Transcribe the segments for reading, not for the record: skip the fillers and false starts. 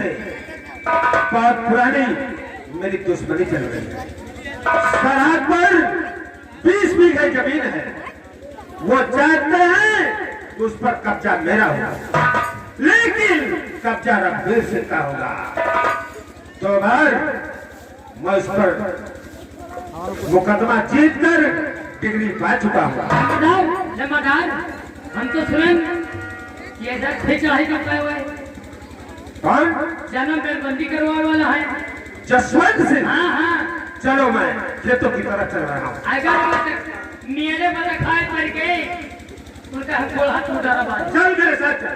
से बहुत पुरानी मेरी दुश्मनी चल रही है। सरहद पर 20 बीघे जमीन है, वो चाहते हैं उस पर कब्जा मेरा होगा, लेकिन कब्जा रणवीर सिंह का होगा। तो भाई मैं उस पर मुकदमा जीतकर डिग्री पा चुका हूँ। जमादार, हम तो सुने कि ऐसा चढ़ाई करता है। कौन? जन्म बेलबंदी करवाने वाला है जसवंत सिंह। हाँ हाँ, चलो मैं खेतों की तरफ चल रहा हूँ। अगर मेरे वाला खाए पड़ गए उनका हम बोला हाथ उठा रहा। चल मेरे साथ चल।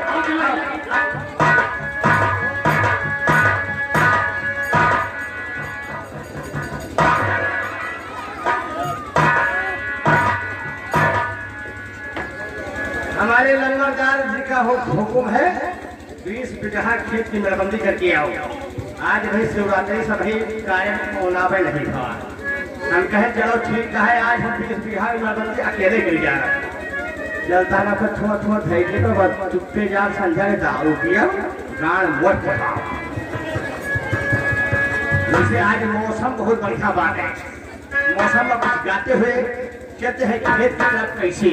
हमारे लंगरदार जी का हुक्म है 20 बीघा खेत की मेड़बंदी करके आओ। आज भाई शिवरात्रि सभी कार्य ओनावे नहीं था। हम कहे चलो ठीक है, आज हम 20 बीघा की मेड़बंदी अकेले गिर जा रहे हैं। चलता ना पर थोड़ा थोड़ा धैर्य तो बस चुपके जा, संध्या ने दारू पिया, गाड़ मोट चढ़ा। जैसे आज मौसम बहुत बढ़िया बात है, मौसम में कुछ गाते हुए कहते हैं कि खेत की तरफ कैसे।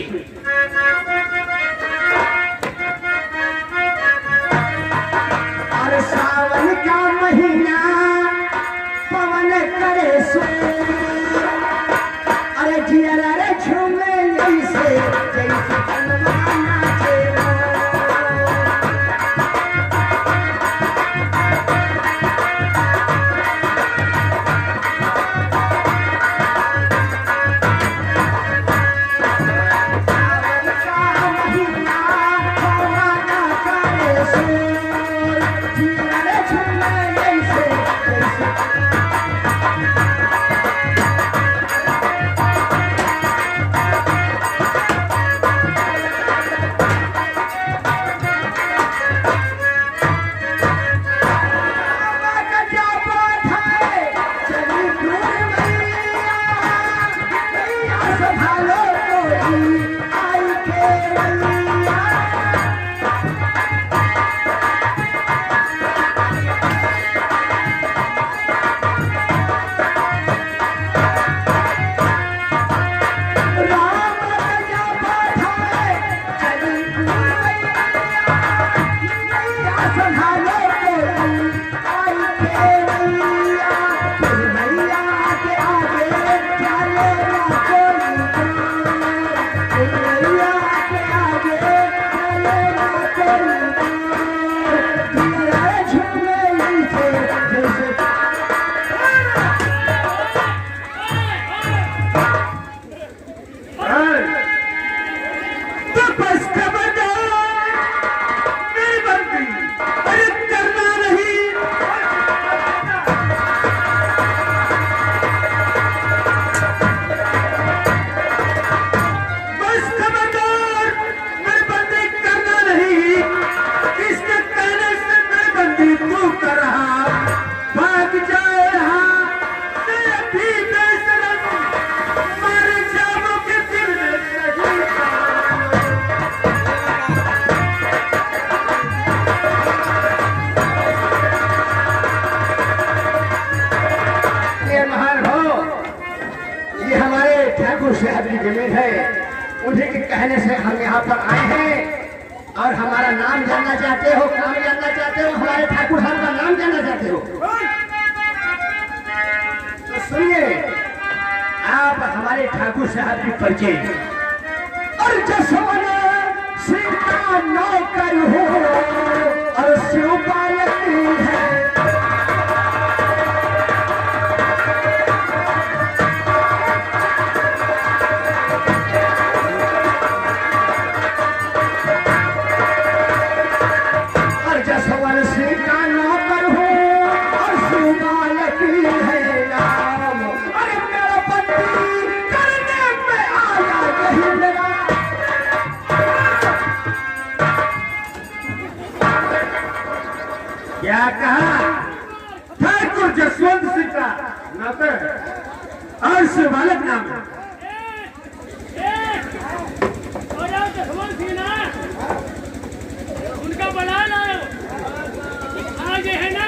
सावन का महीना पवन करे से, अरे जिया रे झूमे जैसे जैसे कलमाना चेरो। सावन का महीना पवन करे से, जमीन है, उन्हीं के कहने से हम यहाँ पर आए हैं और हमारा नाम जानना चाहते हो, काम जानना चाहते हो, हमारे ठाकुर साहब का नाम जानना चाहते हो तो सुनिए, आप हमारे ठाकुर साहब की परिचय और जसवंत सिंह का नौकर हो और शिवपालक है। क्या कहा? ठाकुर जसवंत सिंह का नौकर और शिवपालक नाम है। उनका बड़ा लाओ, आगे है ना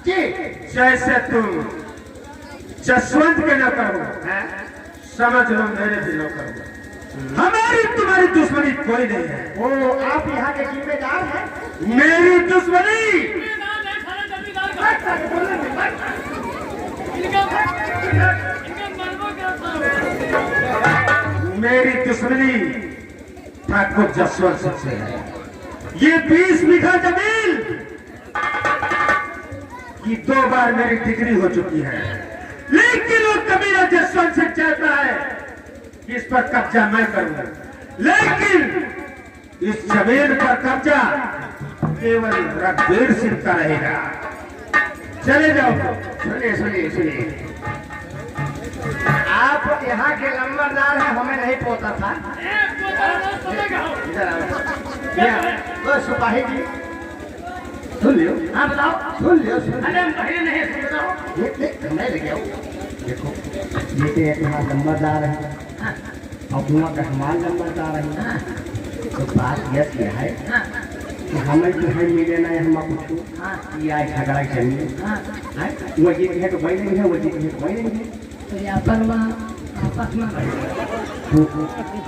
जी जैसे तुम जसवंत के नौकर हो, हाँ? समझ लो मेरे भी नौकर हो। हमारी तुम्हारी दुश्मनी कोई नहीं है। वो आप यहाँ के जिम्मेदार हैं। मेरी दुश्मनी मेरी दुश्मनी ठाकुर जसवंत सिंह से है। ये 20 बीघा जमीन की 2 बार मेरी डिग्री हो चुकी है, लेकिन वो कबीरा जसवंत सिंह चाहता है कि इस पर कब्जा मैं करूंगा, लेकिन इस जमीन पर कब्जा केवल रघुवीर सिंह का रहेगा। चले जाओ। सुनिए सुनिए सुनिए, आप यहाँ के नंबरदार हैं, हमें नहीं पता था। इधर आओ। तो सिपाही जी सुन लियो। हाँ बताओ। सुन लियो सुन अरे हम पहले नहीं सुन रहा हूँ। मैं लेके आओ। देखो ये यहाँ नंबरदार है और वहाँ का हमारा नंबरदार है। तो बात यह है कि हमें जो है मिले ना हम कुछ या झगड़ा चाहिए। वो जीत है तो वही नहीं है, वो जीत है तो वही नहीं है। तो ये अपन आपस में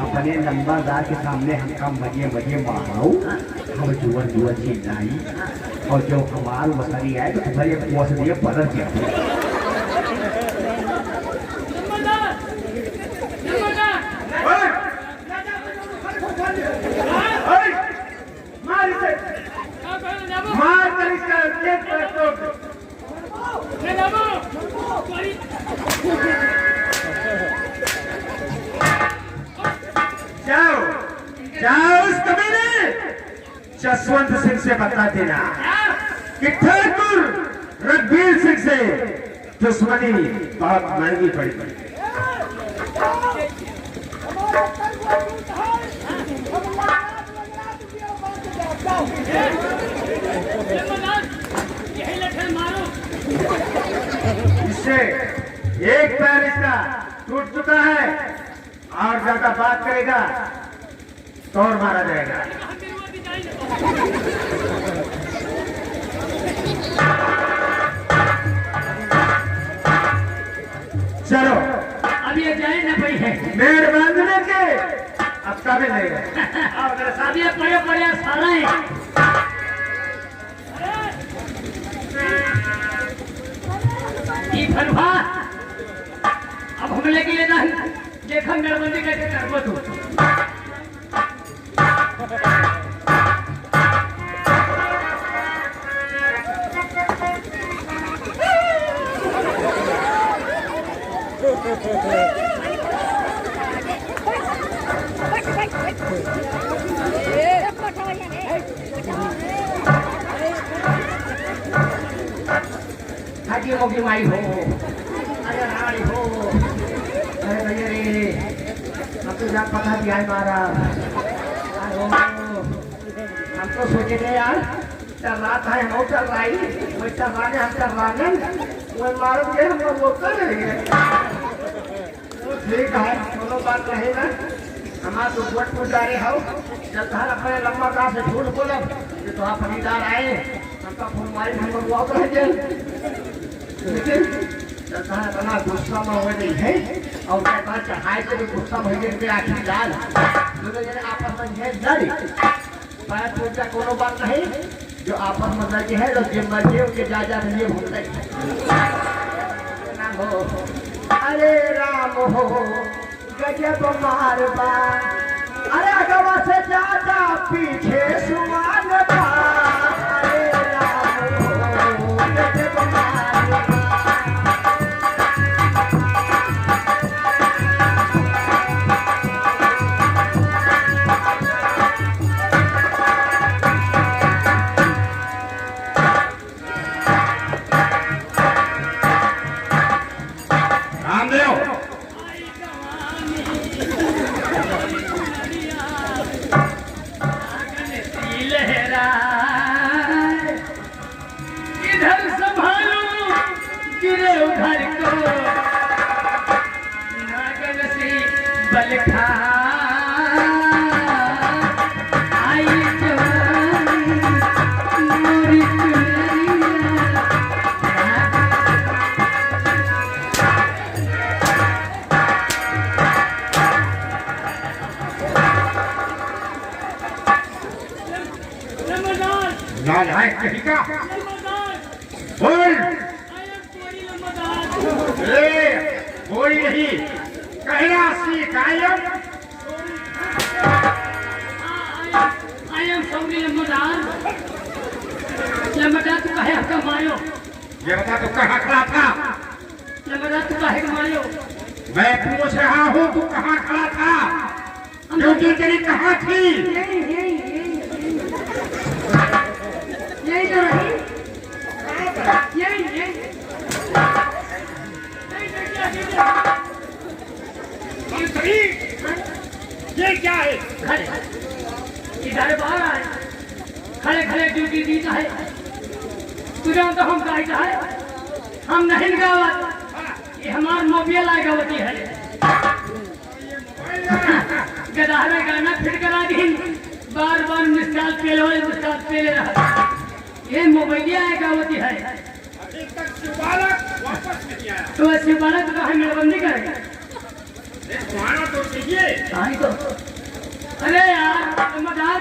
अपने नंबरदार के सामने हम कम मजे मजे मारो, हम जुआ जुआ चिल्लाई और जो हमार वसरी आए तो तुम्हारे वसरी बदल दिया। जाओ जाओ उस कबीले जसवंत सिंह से बता देना कि ठाकुर रघुवीर सिंह से दुश्मनी बहुत महंगी पड़ी। इससे एक पैर इसका टूट चुका है और ज्यादा बात करेगा तो और मारा जाएगा। चलो अब ये जाए ना पड़ी है। मेड़ बांधने के अब कभी नहीं रहे। अब ये बड़े बड़े साला हैं। भरवा अब हम लेके ले जाए देखा मेड़बंदी कैसे करबो तू। हाजी मोगी माई हो, अरे रानी हो, अरे भैया रे, हम तो जान पता दिया है मारा। हम तो सोचे थे यार चल रहा था, हम चल रहा ही वही चल रहा है, हम चल रहा है वो मारो ये हम लोग वो कर रहे हैं। ठीक है, दोनों बात रहेगा। हमारा तो वोट पुजारी हो, जब हर अपने लंबा का से झूठ बोलो ये तो आप खरीदार आए, हमका फोन मारी हम लोग वापस रह लेकिन सरकार बना गुस्सा में हो नहीं है और क्या बात चढ़ाए के भी गुस्सा में हो गए आखिर डाल दोनों जने आपस में है लड़ी पर पूजा कोनो बात नहीं जो आपस में लड़े है तो जिम्मेदारी उनके जा लिए भूलते नाम हो अरे राम हो गजब मारबा अरे अगवा से ज्यादा पीछे सुमान बा अरे राम हो गजब मारबा है बोल। I am sorry, लंबादार। बोली नहीं, कहना सीख। I am sorry, लंबादार। लंबादार तू काहे हक्का मारियो? ये बता तू कहाँ खड़ा था? लंबादार तू काहे मारियो? मैं पूछ रहा हूँ तू कहाँ खड़ा था? ड्यूटी तेरी कहाँ थी? यही तो रही। यही। ये क्या है? खड़े इधर बाहर आए, खड़े ड्यूटी दी है। तुझे तो हम गाइड है, हम नहीं गावत। ये हमार मोबाइल आए गावती है। गदारा गाना फिर करा दी, बार मिसाल पेले रहा। ये मोबाइल आए गावती है। अभी तक शिवालक वापस नहीं आया। तो शिवालक तो कहा मेलबंदी करेगा। तुम्हारा तो चाहिए। कहीं तो अरे यार लंबादार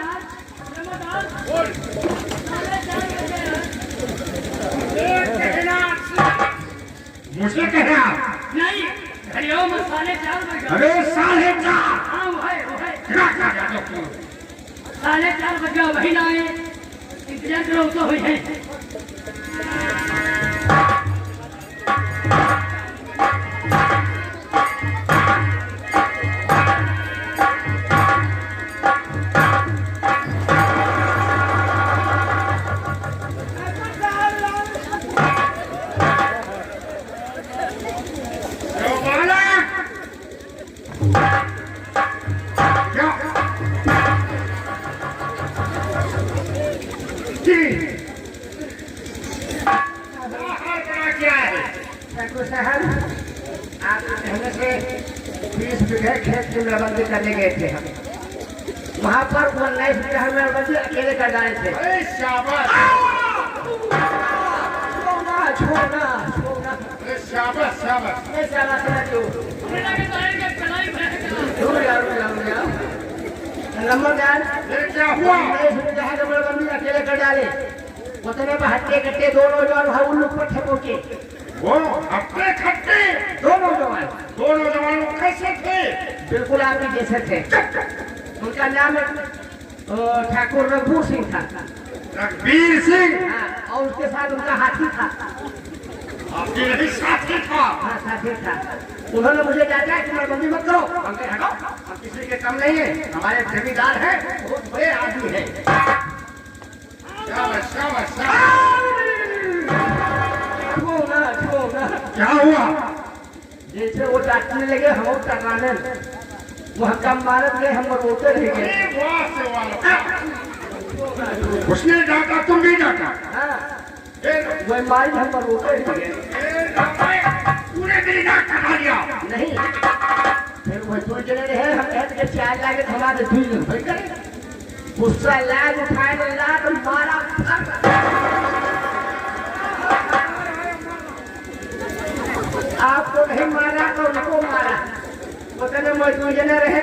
बोल। मुझे कहना नहीं घड़ियों में 4:30 बजे। अरे 4:30। हाँ वो है क्या जादू क्यों? 4:30 बजे वही ना आए, इंतजार करो तो हुई है। खेत की मेलबंदी करने गए थे हम। वहाँ पर 19 बीघा मेलबंदी अकेले कर डाले थे। अरे शाबाश। छोड़ना। अरे शाबाश। ये शाबाश ना क्यों? नंबरदार ये क्या हुआ? 19 बीघा का मेलबंदी अकेले कर डाले। उतने में हट्टे कट्टे 2 नौजवान वहाँ उल्लू पर थे पहुंचे। वो अपने खट्टे 2 नौजवान। 2 नौजवान कैसे थे? बिल्कुल आपके जैसे थे। उनका नाम ठाकुर रघुवीर सिंह था। रघुवीर सिंह। हाँ, और उसके साथ उनका हाथी था। आपके नहीं साथी था? हाँ साथी था। उन्होंने मुझे डांटा कि मेलबंदी मत करो। हम कहे हटो, हम किसी के कम नहीं है, हमारे जमींदार हैं, बहुत बड़े आदमी हैं। शाबाश। छोड़ना। क्या हुआ? जैसे वो डांटने लगे हम टकराने, वो हम मारत गए, हम रोते रह गए। अरे वाह से वाह। उसने डांटा, तुम भी डांटा? हाँ, फिर वो मारी हम रोते रह गए। पूरे दिन डांटा खा लिया? नहीं, फिर वो 2 जने रहे, हम कहते कि 4 लागे हमारे 2 जन भाई करे। गुस्सा लाग उठाए तो लात मारा। आपको नहीं मारा तो उनको मारा। उतने मजदूर जने रहे,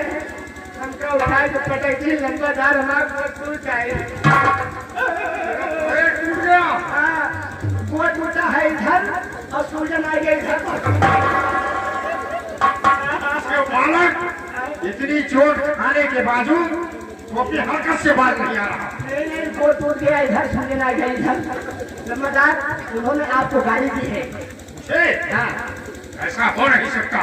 हमको उठाए तो पटक दी। लंबादार हमारा टूट गए। टूट गया? हाँ, गोट टूटा है इधर और सूजन आ गया इधर। बालक, इतनी चोट खाने के बावजूद वो अपनी हरकत से बाहर नहीं आ रहा। नहीं, गोट टूट गया इधर, सूजन आ गया इधर। लंबादार उन्होंने आपको गाली दी है। हाँ, ऐसा हो नहीं सकता।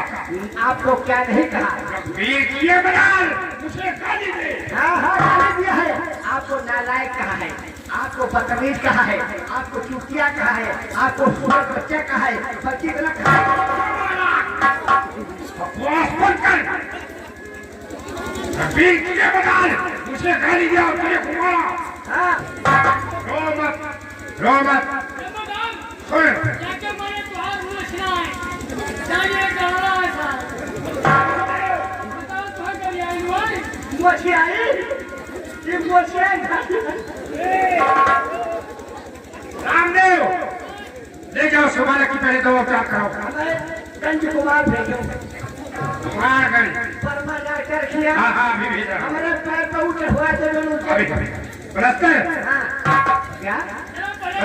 आपको क्या नहीं कहा? रघुवीर की ये बलाल मुझे गाली दे। हाँ गाली दिया है। आपको नालायक कहा है, आपको बदतमीज कहा है, आपको चूतिया कहा है, आपको सुअर बच्चा कहा है, बच्ची गलत कहा है। बकवास बंद कर। रघुवीर की ये बलाल मुझे गाली दिया और तुझे घुमाया। हाँ, रो मत। सुन, जाके मैंने तुहार पूछना है, जाइए कहाँ है साहब? बताओ तुहार कभी आई हुई? मोची आई, ये मोची आई। रामदेव, ले जाओ सुबालक की पहले दवा उपचार कराओ। हमें गंज कुमार भेजो। कुमारगंज? परमा डॉक्टर किया। हाँ अभी भेजा। हमारे पैर पर उठे हुआ तो अभी प्लस्तर? हाँ, क्या? अरे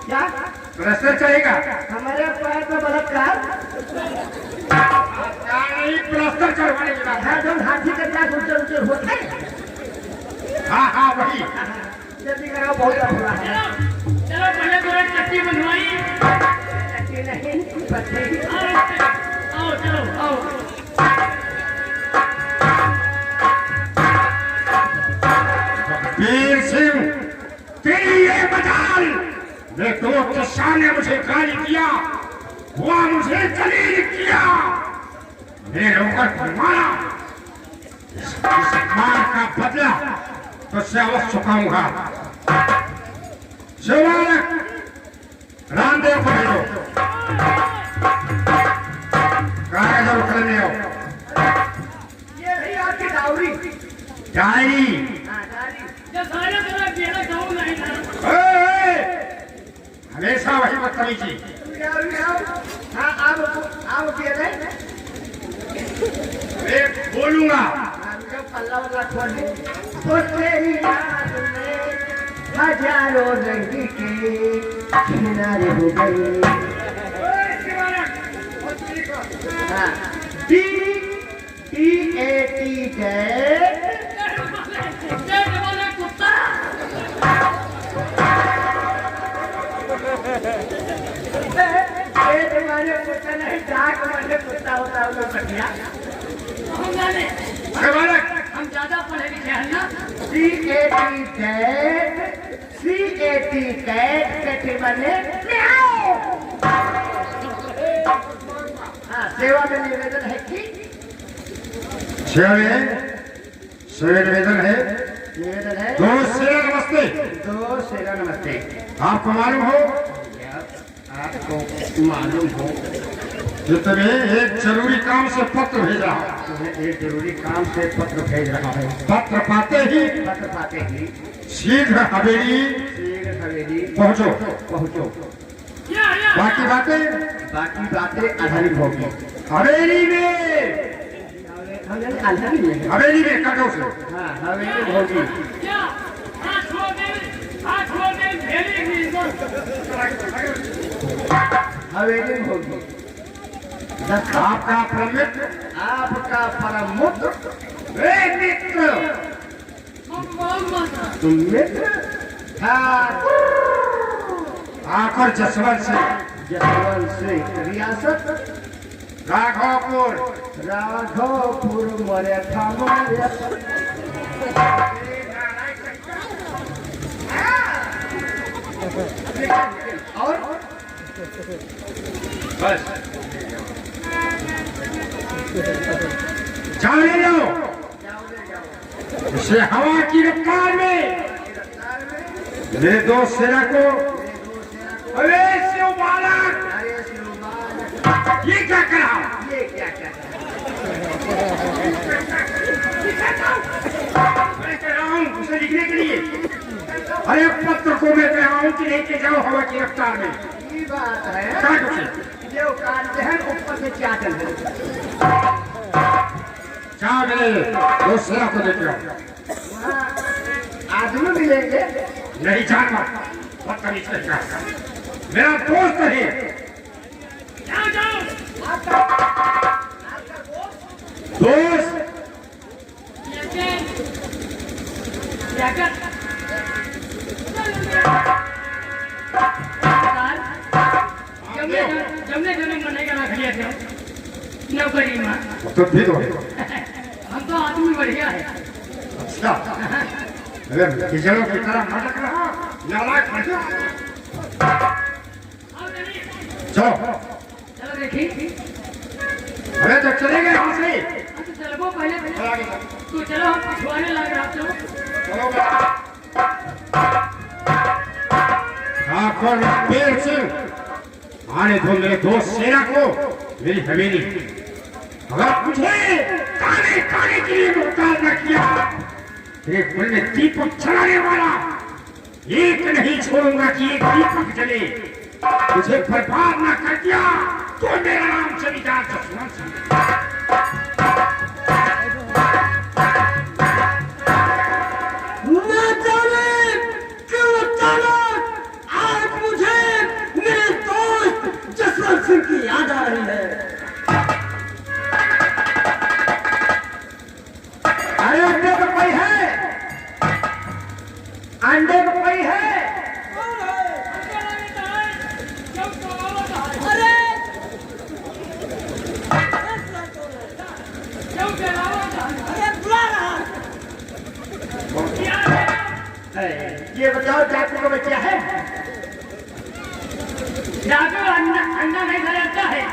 क्या प्लस्तर चलेगा? हमारे पैर में बलात्कार नहीं, प्लस्तर चढ़वाने की बात है। है जो हाथी के साथ ऊंचे ऊंचे होते हैं। हाँ हाँ वही। जल्दी करो, बहुत बुरा है। चलो पहले थोड़ा चट्टी बनवाई। चट्टी नहीं, पत्थर। आओ चलो आओ। वीर सिंह, तेरी ये मजाल, मैं तो किसान ने मुझे गाली दिया, हुआ मुझे जलील किया, मेरे ऊपर को मारा, इस मार का बदला तो से अवश्य चुकाऊंगा। शिवबालक, रामदेव को भेजो, कागज और कलम ले आओ। ये रही आपकी डायरी। डायरी? हाँ, डायरी। जब सारे तरह केला खाऊं नहीं था। हमेशा वही बदतमीजी। हाँ, आप अकेले? मैं बोलूंगा। पल्ला वल्ला खोल दे। तो तेरी याद में हजारों रंग के किनारे हो गए। हाँ, D-A-T गए। कुत्ता नहीं, डाक वाले कुत्ता होता है, उन्हें बढ़िया। हम ज्यादा पढ़े लिखे हैं ना। C-A-T कैट बने हाँ, सेवा में निवेदन है कि निवेदन है। निवेदन है। दोस्त शेरा नमस्ते। दो शेरा नमस्ते। आपको मालूम हो, आपको मालूम हो कि तुम्हें एक जरूरी काम से पत्र भेजा। तुम्हें एक जरूरी काम से पत्र भेज रहा है। पत्र पाते ही शीघ्र हवेली पहुंचो। बाकी बातें आधारित होगी। हवेली में काटो से। हाँ, हवेली होगी। क्या हवेली होगी। आपका प्रमित, आपका परम मित्र, मित्र, तुम मित्र आकर जसवंत से रियासत राघवपुर मराठा और बस जाने लो इसे हवा की रफ्तार में मेरे दोस्त सेना को। अरे शिवबालक, ये क्या करा? ये क्या मैं कह रहा हूँ उसे लिखने के लिए। अरे पत्र को मैं कह रहा हूँ कि लेके जाओ हवा की रफ्तार में। ये बात है। काट उसे। जो काटते हैं ऊपर से चाटल है। क्या मेरे दोस्त सेना को देख लो। वहाँ आदमी मिलेंगे। नहीं जानवर, बदतमीज लड़का, मेरा दोस्त है। दोस्त जमने मने का रख लिया थे नौकरी में। तो भी तो हम तो आदमी बढ़िया है। अच्छा, अरे किचनों की तरह भटक रहा, नालायक भटक। चलो चलो देखी। अरे तो चलेंगे यहाँ से। चलो पहले तू चलो, हम पिछवाने लग रहा। चलो चलो आखिर पेड़ से आने दो मेरे दोस्त सेना को मेरी हवेली। अगर मुझे काने काने के लिए मुख्तार न किया, तेरे कुल में दीपक चलाने वाला एक नहीं छोड़ूंगा कि एक दीपक जले। तुझे बर्बाद न कर दिया तो मेरा नाम जमींदार जसवंत सिंह। न जाने ये बताओ डाकू का बच्चा है? डाकू अंडा नहीं खरीदता है।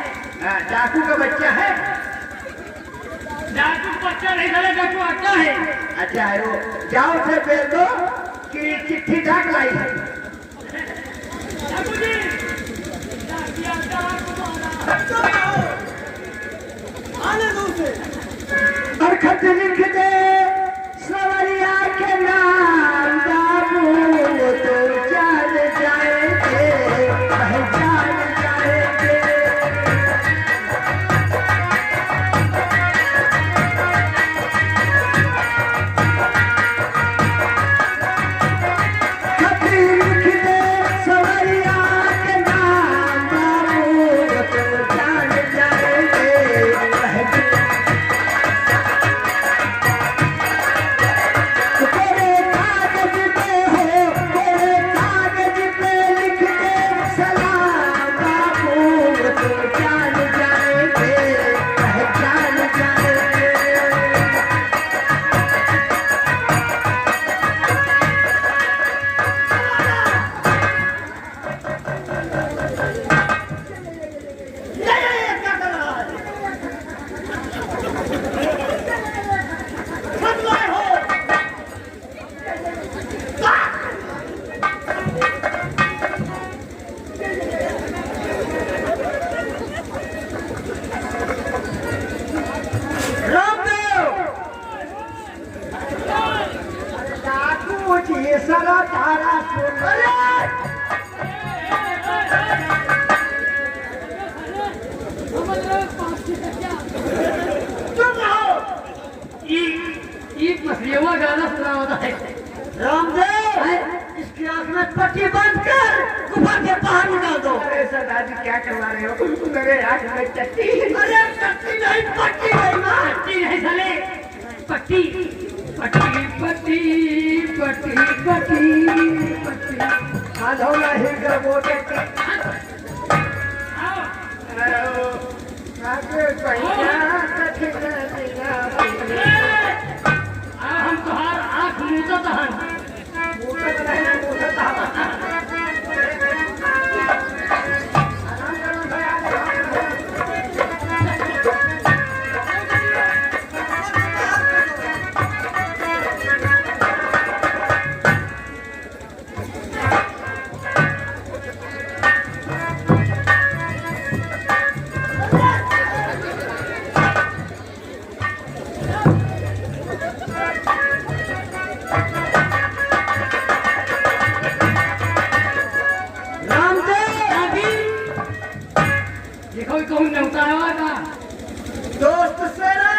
हाँ, डाकू का बच्चा है? डाकू बच्चा नहीं खरीदता, डाकू अड्डा है। अच्छा है वो। जाओ से बेल दो कि चिट्ठी डाक लाई है। डाकू जी, डाकिया डाकू मारा। आने दो उसे। और खत लिख दे सवरिया के नाम बाबू तो जान जाएंगे, पहचान जाएंगे। खत लिख दे सवरिया के नाम बाबू तो जान जाएंगे, पहचान। तेरे कागज पे हो, तेरे कागज पे लिख दे सलाम बाबू तो जान जाएंगे, पहचान जाएंगे। ये क्या कर रहा है? सब लाए हो। रामदेव डाकू जी सारा तारा सुन। चुप रहो। ये मछलियों गाना सुना होता है। रामदेव इसकी आंख में पट्टी बांध कर गुफा के बाहर निकाल दो। अरे सरदार जी क्या करवा रहे हो? मेरे आंख में चट्टी। अरे पट्टी नहीं, पट्टी नहीं, पट्टी नहीं साले, पट्टी पट्टी पट्टी पट्टी पट्टी पट्टी। बांधो नहीं कर वो चट्टी। आओ, आगे पहिया कठिन दिना हम तुहार आँख मूंदत हन। मुझे नहीं मुझे तावा। देखो कहूँ न्यौता का दोस्त सेना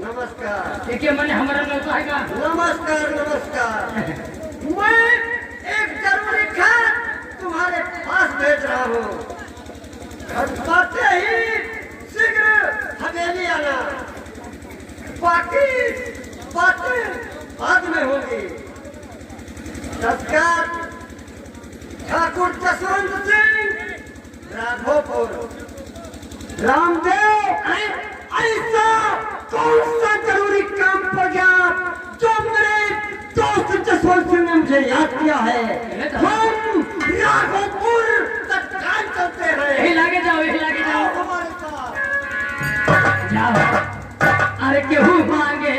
नमस्कार। देखिए मैंने हमारा न्यौता है का। नमस्कार नमस्कार। मैं एक जरूरी खत तुम्हारे पास भेज रहा हूँ। खत पाते ही शीघ्र हवेली आना। बाकी बातें बाद में होगी। नमस्कार ठाकुर जसवंत सिंह राघोपुर। रामदेव ऐसा कौन सा जरूरी काम पड़ गया जो मेरे दोस्त जसवंत सिंह ने मुझे याद किया है? हम राघोपुर तत्काल चलते हैं। यही लागे जाओ, यही लागे जाओ, हमारे साथ जाओ। अरे केहू मांगे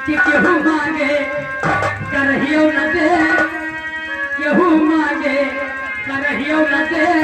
कि केहू मांगे करहियो न दे, केहू मांगे करहियो न दे।